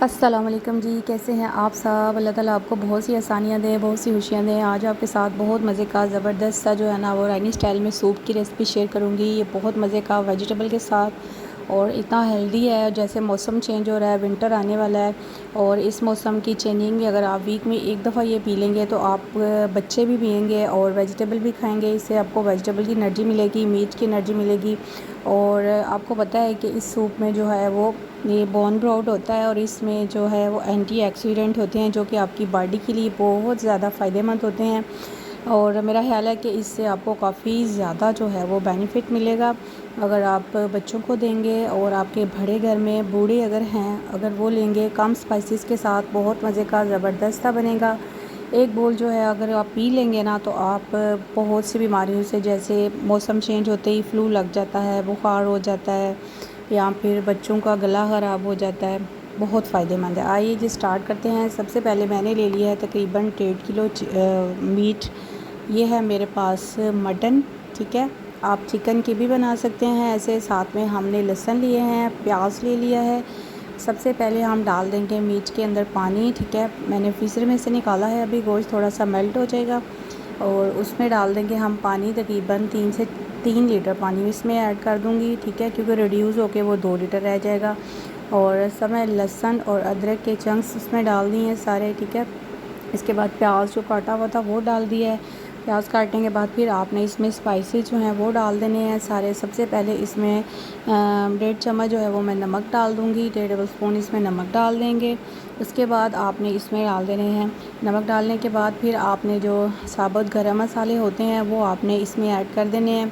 अस्सलाम वालेकुम जी, कैसे हैं आप सब। अल्लाह ताला आपको बहुत सी आसानियाँ दें, बहुत सी खुशियाँ दें। आज आपके साथ बहुत मज़े का ज़बरदस्त सा जो है ना वो ईरानी स्टाइल में सूप की रेसिपी शेयर करूँगी। ये बहुत मज़े का वेजिटेबल के साथ और इतना हेल्दी है। जैसे मौसम चेंज हो रहा है, विंटर आने वाला है और इस मौसम की चेंजिंग अगर आप वीक में एक दफ़ा ये पी लेंगे तो आप बच्चे भी पियेंगे और वेजिटेबल भी खाएँगे। इससे आपको वेजिटेबल की एनर्जी मिलेगी, मीट की एनर्जी मिलेगी। और आपको पता है कि इस सूप में जो है वो ये बोन ब्रोथ होता है और इसमें जो है वो एंटीऑक्सीडेंट होते हैं जो कि आपकी बॉडी के लिए बहुत ज़्यादा फ़ायदेमंद होते हैं। और मेरा ख़्याल है कि इससे आपको काफ़ी ज़्यादा जो है वो बेनिफिट मिलेगा अगर आप बच्चों को देंगे और आपके बड़े घर में बूढ़े अगर हैं, अगर वो लेंगे कम स्पाइसेस के साथ बहुत मज़े का ज़बरदस्त सा बनेगा। एक बोल जो है अगर आप पी लेंगे ना तो आप बहुत सी बीमारियों से, जैसे मौसम चेंज होते ही फ्लू लग जाता है, बुखार हो जाता है या फिर बच्चों का गला ख़राब हो जाता है, बहुत फ़ायदेमंद है। आइए जी स्टार्ट करते हैं। सबसे पहले मैंने ले लिया है तकरीबन 1.5 किलो मीट। ये है मेरे पास मटन, ठीक है। आप चिकन की भी बना सकते हैं ऐसे। साथ में हमने लहसुन लिए हैं, प्याज ले लिया है। सबसे पहले हम डाल देंगे मीट के अंदर पानी, ठीक है। मैंने फ्रीज़र में से निकाला है, अभी गोश्त थोड़ा सा मेल्ट हो जाएगा और उसमें डाल देंगे हम पानी। तकरीबन 3 लीटर पानी इसमें ऐड कर दूँगी, ठीक है, क्योंकि रिड्यूस होके वो 2 लीटर रह जाएगा। और सब मैं लहसुन और अदरक के चंक्स उसमें डाल दिए हैं सारे, ठीक है। इसके बाद प्याज जो काटा हुआ था वो डाल दिया है। प्याज काटने के बाद फिर आपने इसमें स्पाइसेस जो हैं वो डाल देने हैं सारे। सबसे पहले इसमें 1.5 चम्मच जो है वो मैं नमक डाल दूँगी, 1.5 टेबल स्पून इसमें नमक डाल देंगे। उसके बाद आपने इसमें डाल देने हैं। नमक डालने के बाद फिर आपने जो साबुत गरम मसाले होते हैं वो आपने इसमें ऐड कर देने हैं,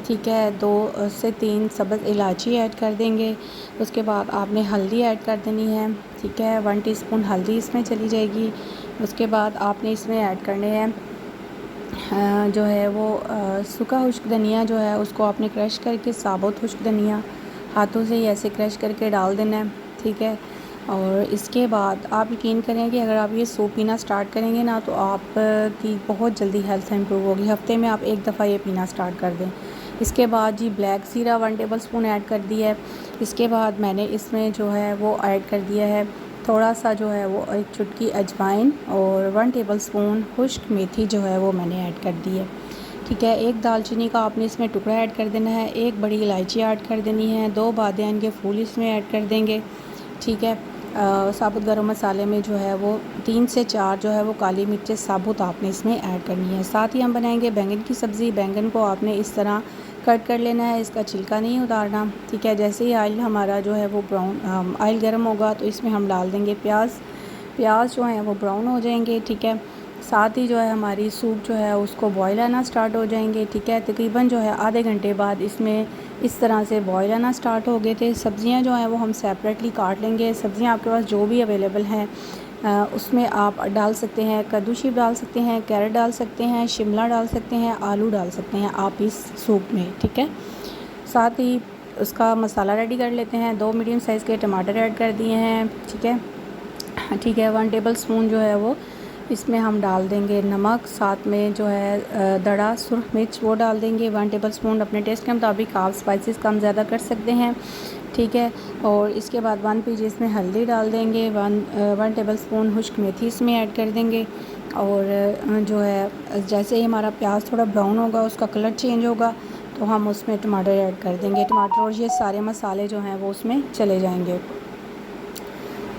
ठीक है। 2 से 3 सब्ज़ इलायची ऐड कर देंगे। उसके बाद आपने हल्दी ऐड कर देनी है, ठीक है। 1 टीस्पून हल्दी इसमें चली जाएगी। उसके बाद आपने इसमें ऐड करने हैं जो है वो सूखा खुश्क धनिया जो है उसको आपने क्रश करके, साबुत खुश्क धनिया हाथों से ही ऐसे क्रश करके डाल देना है, ठीक है। और इसके बाद आप यकीन करें कि अगर आप ये सूप पीना स्टार्ट करेंगे ना तो आप की बहुत जल्दी हेल्थ इम्प्रूव होगी। हफ्ते में आप एक दफ़ा ये पीना स्टार्ट कर दें। इसके बाद जी ब्लैक ज़ीरा 1 टेबल स्पून ऐड कर दिया है। इसके बाद मैंने इसमें जो है वो ऐड कर दिया है थोड़ा सा जो है वो एक चुटकी अजवाइन और 1 टेबल स्पून खुश्क मेथी जो है वो मैंने ऐड कर दी है, ठीक है। एक दालचीनी का आपने इसमें टुकड़ा ऐड कर देना है, एक बड़ी इलायची ऐड कर देनी है, 2 बादियान के फूल इसमें ऐड कर देंगे, ठीक है। साबुत गरम मसाले में जो है वो 3 से 4 जो है वो काली मिर्चें साबुत आपने इसमें ऐड करनी है। साथ ही हम बनाएंगे बैंगन की सब्ज़ी। बैंगन को आपने इस तरह कट कर लेना है, इसका छिलका नहीं उतारना, ठीक है। जैसे ही ऑयल हमारा जो है वो ब्राउन ऑयल गर्म होगा तो इसमें हम डाल देंगे प्याज। प्याज जो है वो ब्राउन हो जाएंगे, ठीक है। साथ ही जो है हमारी सूप जो है उसको बॉयल आना स्टार्ट हो जाएंगे, ठीक है। तकरीबन जो है आधे घंटे बाद इसमें इस तरह से बॉयल आना स्टार्ट हो गए थे। सब्ज़ियाँ जो हैं वो हम सेपरेटली काट लेंगे। सब्ज़ियाँ आपके पास जो भी अवेलेबल हैं उसमें आप डाल सकते हैं। कद्दू शीप डाल सकते हैं, कैरेट डाल सकते हैं, शिमला डाल सकते हैं, आलू डाल सकते हैं आप इस सूप में, ठीक है। साथ ही उसका मसाला रेडी कर लेते हैं। 2 मीडियम साइज़ के टमाटर ऐड कर दिए हैं, ठीक है, ठीक है। 1 टेबल स्पून जो है वो इसमें हम डाल देंगे नमक। साथ में जो है दड़ा सुरख मिर्च वो डाल देंगे 1 टेबल स्पून। अपने टेस्ट के मुताबिक आप स्पाइसेस कम ज़्यादा कर सकते हैं, ठीक है। और इसके बाद 1 पीजी इसमें हल्दी डाल देंगे, 1 टेबल स्पून खुश्क मेथी इसमें ऐड कर देंगे। और जो है जैसे ही हमारा प्याज थोड़ा ब्राउन होगा, उसका कलर चेंज होगा तो हम उसमें टमाटर ऐड कर देंगे। टमाटर और ये सारे मसाले जो हैं वो उसमें चले जाएंगे,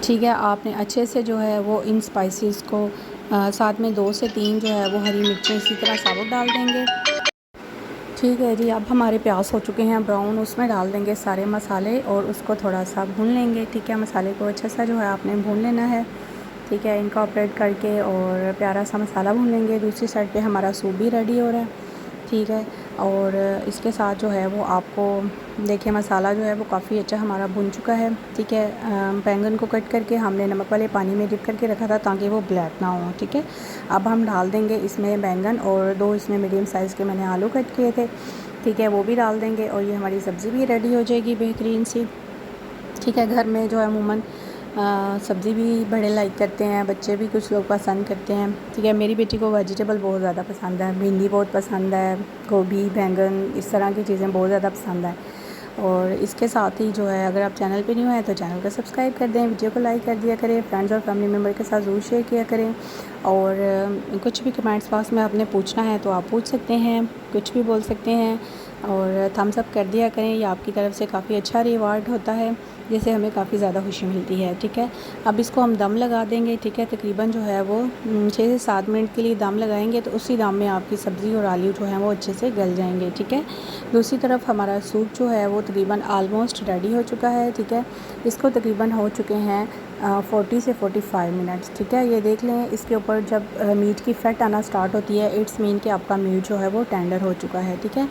ठीक है। आपने अच्छे से जो है वो इन स्पाइसेस को साथ में 2 से 3 जो है वो हरी मिर्चें इसी तरह साबुत डाल देंगे, ठीक है जी। अब हमारे प्याज हो चुके हैं ब्राउन, उसमें डाल देंगे सारे मसाले और उसको थोड़ा सा भून लेंगे, ठीक है। मसाले को अच्छा सा जो है आपने भून लेना है, ठीक है, इनकॉर्पोरेट करके और प्यारा सा मसाला भून लेंगे। दूसरी साइड पे हमारा सूप भी रेडी हो रहा है, ठीक है। और इसके साथ जो है वो आपको देखिए मसाला जो है वो काफ़ी अच्छा हमारा भुन चुका है, ठीक है। बैंगन को कट करके हमने नमक वाले पानी में डिप करके रखा था ताकि वो ब्लैक ना हो, ठीक है। अब हम डाल देंगे इसमें बैंगन और 2 इसमें मीडियम साइज़ के मैंने आलू कट किए थे, ठीक है, वो भी डाल देंगे और ये हमारी सब्ज़ी भी रेडी हो जाएगी बेहतरीन सी, ठीक है। घर में जो है अमूमन सब्ज़ी भी बड़े लाइक करते हैं, बच्चे भी कुछ लोग पसंद करते हैं, ठीक है। मेरी बेटी को वेजिटेबल बहुत ज़्यादा पसंद है, भिंडी बहुत पसंद है, गोभी, बैंगन, इस तरह की चीज़ें बहुत ज़्यादा पसंद है। और इसके साथ ही जो है अगर आप चैनल पे न्यू हैं तो चैनल को सब्सक्राइब कर दें, वीडियो को लाइक कर दिया करें, फ्रेंड्स और फैमिली मेम्बर के साथ ज़रूर शेयर किया करें। और कुछ भी कमेंट्स बॉक्स में आपने पूछना है तो आप पूछ सकते हैं, कुछ भी बोल सकते हैं और थम्स अप कर दिया करें। ये आपकी तरफ से काफ़ी अच्छा रिवार्ड होता है, जिससे हमें काफ़ी ज़्यादा खुशी मिलती है। ठीक है, अब इसको हम दम लगा देंगे। ठीक है, तकरीबन जो है वो 6 से 7 मिनट के लिए दम लगाएंगे, तो उसी दम में आपकी सब्ज़ी और आलू जो है वो अच्छे से गल जाएंगे। ठीक है, दूसरी तरफ हमारा सूप जो है वो तकरीबन आलमोस्ट रेडी हो चुका है। ठीक है, इसको तकरीबन हो चुके हैं 40 से 45 मिनट्स। ठीक है, ये देख लें, इसके ऊपर जब मीट की फ़ैट आना स्टार्ट होती है, इट्स मीन कि आपका मीट जो है वो टेंडर हो चुका है। ठीक है,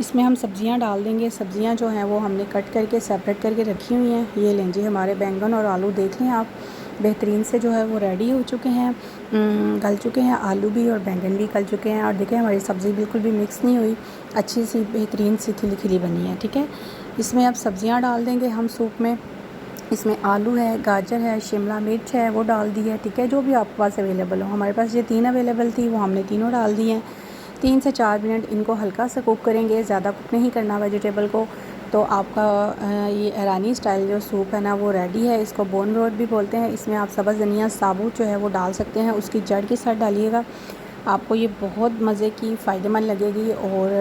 इसमें हम सब्ज़ियां डाल देंगे। सब्ज़ियां जो हैं वो हमने कट करके सेपरेट करके रखी हुई हैं। ये लें जी, हमारे बैंगन और आलू देख लें आप, बेहतरीन से जो है वो रेडी हो चुके हैं, गल चुके हैं। आलू भी और बैंगन भी गल चुके हैं। और देखें, हमारी सब्ज़ी बिल्कुल भी मिक्स नहीं हुई, अच्छी सी बेहतरीन सी खिली खिली बनी है। ठीक है, इसमें अब सब्ज़ियाँ डाल देंगे हम सूप में। इसमें आलू है, गाजर है, शिमला मिर्च है, वो डाल दी है। ठीक है, जो भी आपके पास अवेलेबल हो। हमारे पास ये 3 अवेलेबल थी, वो हमने तीनों डाल दी हैं। 3 से 4 मिनट इनको हल्का सा कुक करेंगे, ज़्यादा कुक नहीं करना वेजिटेबल को। तो आपका ये ईरानी स्टाइल जो सूप है ना वो रेडी है। इसको बोन ब्रोथ भी बोलते हैं। इसमें आप सब्ज़ धनिया साबुत जो है वो डाल सकते हैं, उसकी जड़ के साथ डालिएगा। आपको ये बहुत मज़े की फ़ायदेमंद लगेगी। और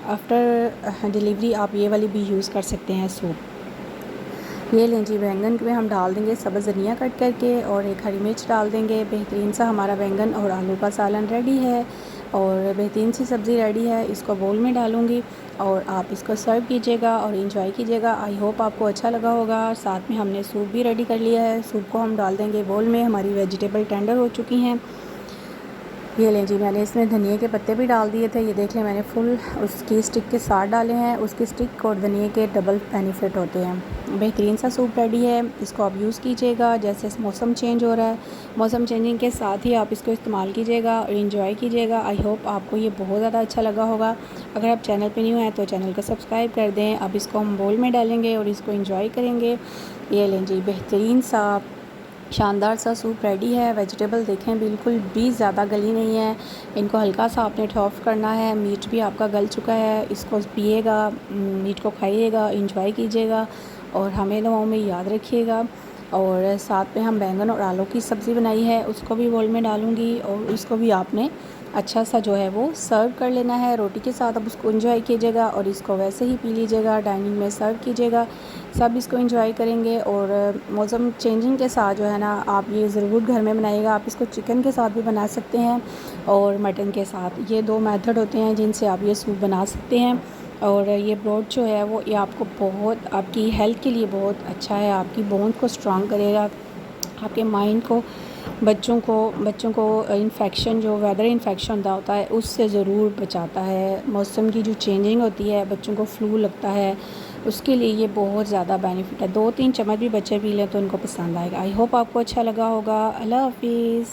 आफ्टर डिलीवरी आप ये वाली भी यूज़ कर सकते हैं सूप। ये लें जी, बैंगन में हम डाल देंगे सब्ज़ धनिया कट करके और एक हरी मिर्च डाल देंगे। बेहतरीन सा हमारा बैंगन और आलू का सालन रेडी है और बेहतरीन सी सब्ज़ी रेडी है। इसको बोल में डालूँगी और आप इसको सर्व कीजिएगा और इंजॉय कीजिएगा। आई होप आपको अच्छा लगा होगा। साथ में हमने सूप भी रेडी कर लिया है। सूप को हम डाल देंगे बोल में। हमारी वेजिटेबल टेंडर हो चुकी हैं। ये लें जी, मैंने इसमें धनिए के पत्ते भी डाल दिए थे। ये देख लें, मैंने फुल उसकी स्टिक के साथ डाले हैं। उसकी स्टिक और धनिए के डबल बेनिफिट होते हैं। बेहतरीन सा सूप रेडी है, इसको आप यूज़ कीजिएगा। जैसे मौसम चेंज हो रहा है, मौसम चेंजिंग के साथ ही आप इसको इस्तेमाल कीजिएगा और इन्जॉय कीजिएगा। आई होप आपको ये बहुत ज़्यादा अच्छा लगा होगा। अगर आप चैनल पर न्यू हैं तो चैनल को सब्सक्राइब कर दें। अब इसको हम बोल में डालेंगे और इसको इन्जॉय करेंगे। ये लें जी, बेहतरीन सा शानदार सा सूप रेडी है। वेजिटेबल देखें बिल्कुल भी ज़्यादा गली नहीं है, इनको हल्का सा आपने टॉफ करना है। मीट भी आपका गल चुका है, इसको पिएगा, मीट को खाइएगा, इंजॉय कीजिएगा और हमें दुआओं में याद रखिएगा। और साथ में हम बैंगन और आलू की सब्ज़ी बनाई है, उसको भी बोल में डालूँगी और उसको भी आपने अच्छा सा जो है वो सर्व कर लेना है रोटी के साथ। अब उसको एंजॉय कीजिएगा और इसको वैसे ही पी लीजिएगा, डाइनिंग में सर्व कीजिएगा। सब इसको एंजॉय करेंगे। और मौसम चेंजिंग के साथ जो है ना, आप ये ज़रूर घर में बनाइएगा। आप इसको चिकन के साथ भी बना सकते हैं और मटन के साथ। ये 2 मेथड होते हैं जिनसे आप ये सूप बना सकते हैं। और ये ब्रोथ जो है वो ये आपको बहुत, आपकी हेल्थ के लिए बहुत अच्छा है। आपकी बोन को स्ट्रॉन्ग करेगा, आपके माइंड को, बच्चों को इन्फेक्शन, जो वेदर इन्फेक्शन होता है उससे ज़रूर बचाता है। मौसम की जो चेंजिंग होती है, बच्चों को फ्लू लगता है, उसके लिए ये बहुत ज़्यादा बेनिफिट है। 2-3 चम्मच भी बच्चे पी लें तो उनको पसंद आएगा। आई होप आपको अच्छा लगा होगा। अल्लाह हाफिज़।